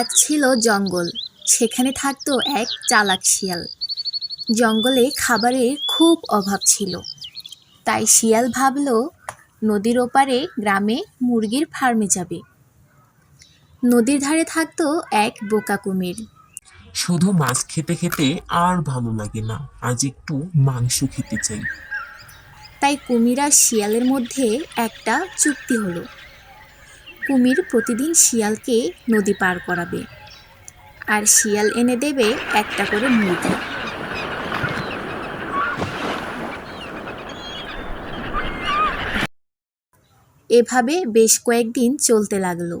এক ছিল জঙ্গল। সেখানে থাকতো এক চালাক শিয়াল। জঙ্গলে খাবারের খুব অভাব ছিল। তাই শিয়াল ভাবল নদীর ওপারে গ্রামে মুরগির ফার্মে যাবে। নদীর ধারে থাকতো এক বোকা কুমির। শুধু মাছ খেতে খেতে আর ভালো লাগে না, আজ একটু মাংস খেতে চাই। তাই কুমির আর শিয়ালের মধ্যে একটা চুক্তি হলো। কুমির প্রতিদিন শিয়ালকে নদী পার করাবে, আর শিয়াল এনে দেবে একটা করে মুরগি। এভাবে বেশ কয়েকদিন চলতে লাগলো।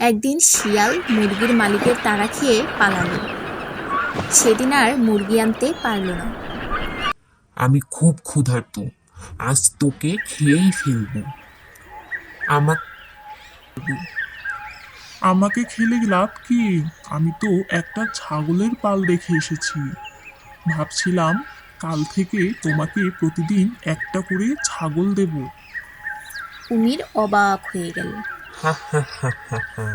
একদিন শিয়াল মুরগির মালিকের তাড়া খেয়ে পালালো। সেদিন আর মুরগি আনতে পারল না। আমি খুব ক্ষুধার্ত, আজ তোকে খেয়েই ফেলবো। আমাকে আমাকে খেলে লাভ কি? আমি তো একটা ছাগলের পাল দেখে এসেছি। ভাবছিলাম কাল থেকে তোমাকে প্রতিদিন একটা করে ছাগল দেব। কুমির অবাক হয়ে গেল। হা হা হা হা হা।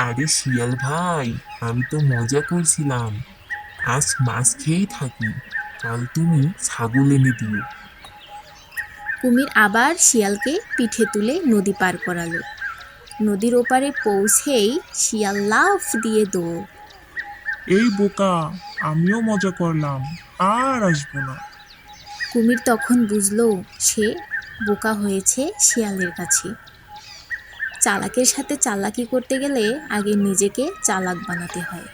আরে শিয়াল ভাই, আমি তো মজা করছিলাম। আজ মাছ খেয়েই থাকি, কাল তুমি ছাগল এনে দিও। কুমির আবার শিয়ালকে পিঠে তুলে নদী পার করালো। নদীর ওপারে পৌঁছেই শিয়াল লাফ দিয়ে দৌড়। এই বোকা, আমিও মজা করলাম, আর আসবো না। কুমির তখন বুঝলো সে বোকা হয়েছে শিয়ালের কাছে। চালাকের সাথে চালাকি করতে গেলে আগে নিজেকে চালাক বানাতে হয়।